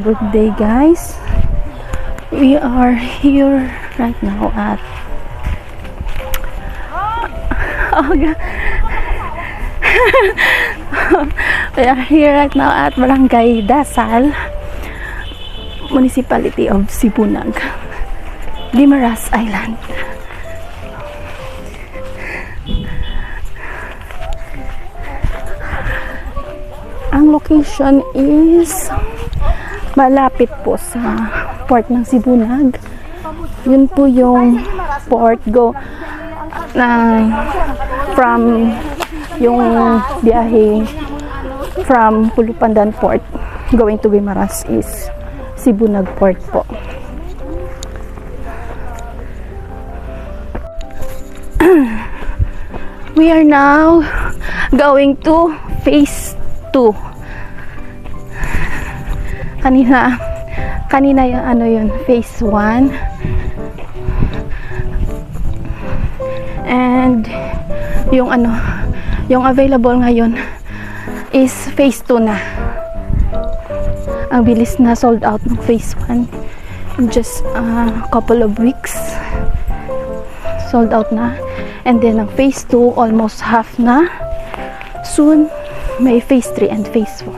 good day, guys. We are here right now at we are here right now at Barangay Dasal, Municipality of Sibunag, Guimaras Island. Ang location is malapit po sa port ng Sibunag. Yun po yung port from yung biyahe from Pulupandan Port going to Guimaras is Sibunag Port po. We are now going to phase 2. Kanina yung phase 1, and yung available ngayon is phase 2 na. Ang bilis na sold out ng phase 1 in just a couple of weeks, sold out na. And then ang phase 2 almost half na. Soon may phase 3 and phase 4.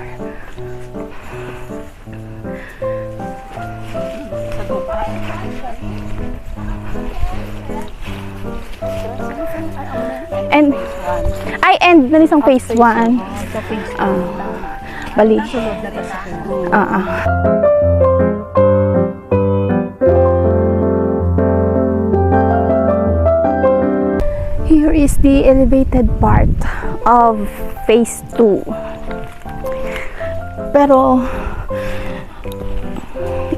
And na isang phase 1. Bali. Here is the elevated part of phase 2. Pero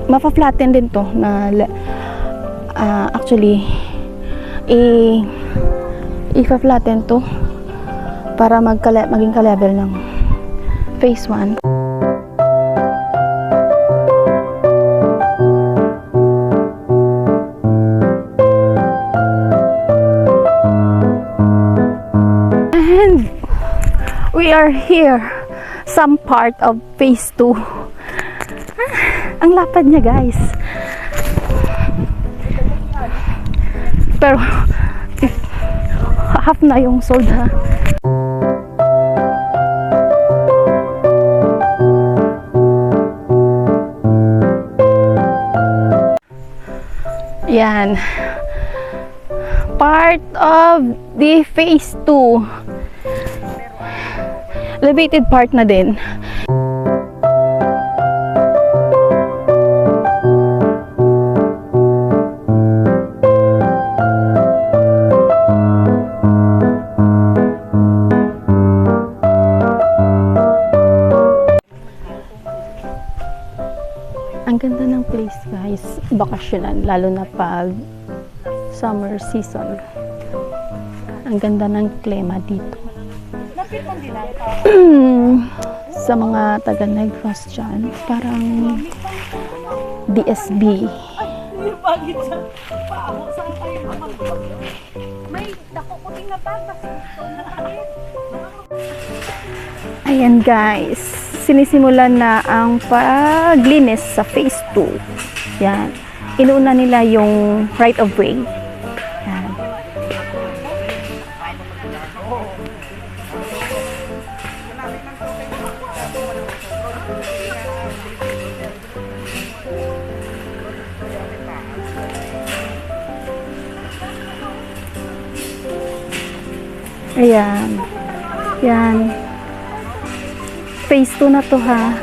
mapa-flatten din to na actually i-flatten to para maging ka-level ng phase 1. And we are here, some part of phase 2. Ang lapad niya, guys. Pero half na yung sold, ha. Yan. Part of the phase 2. Elevated part na din. Ang ganda ng place, guys. Bakasyonan, lalo na pag summer season. Ang ganda ng klima dito. Sa mga taga-Negros dyan, parang DSB. Ayan, guys, sinisimulan na ang paglinis sa phase 2. Yan. Inuuna nila yung right of way. Yan. Ayan. Yan. Phase 2 na to, ha.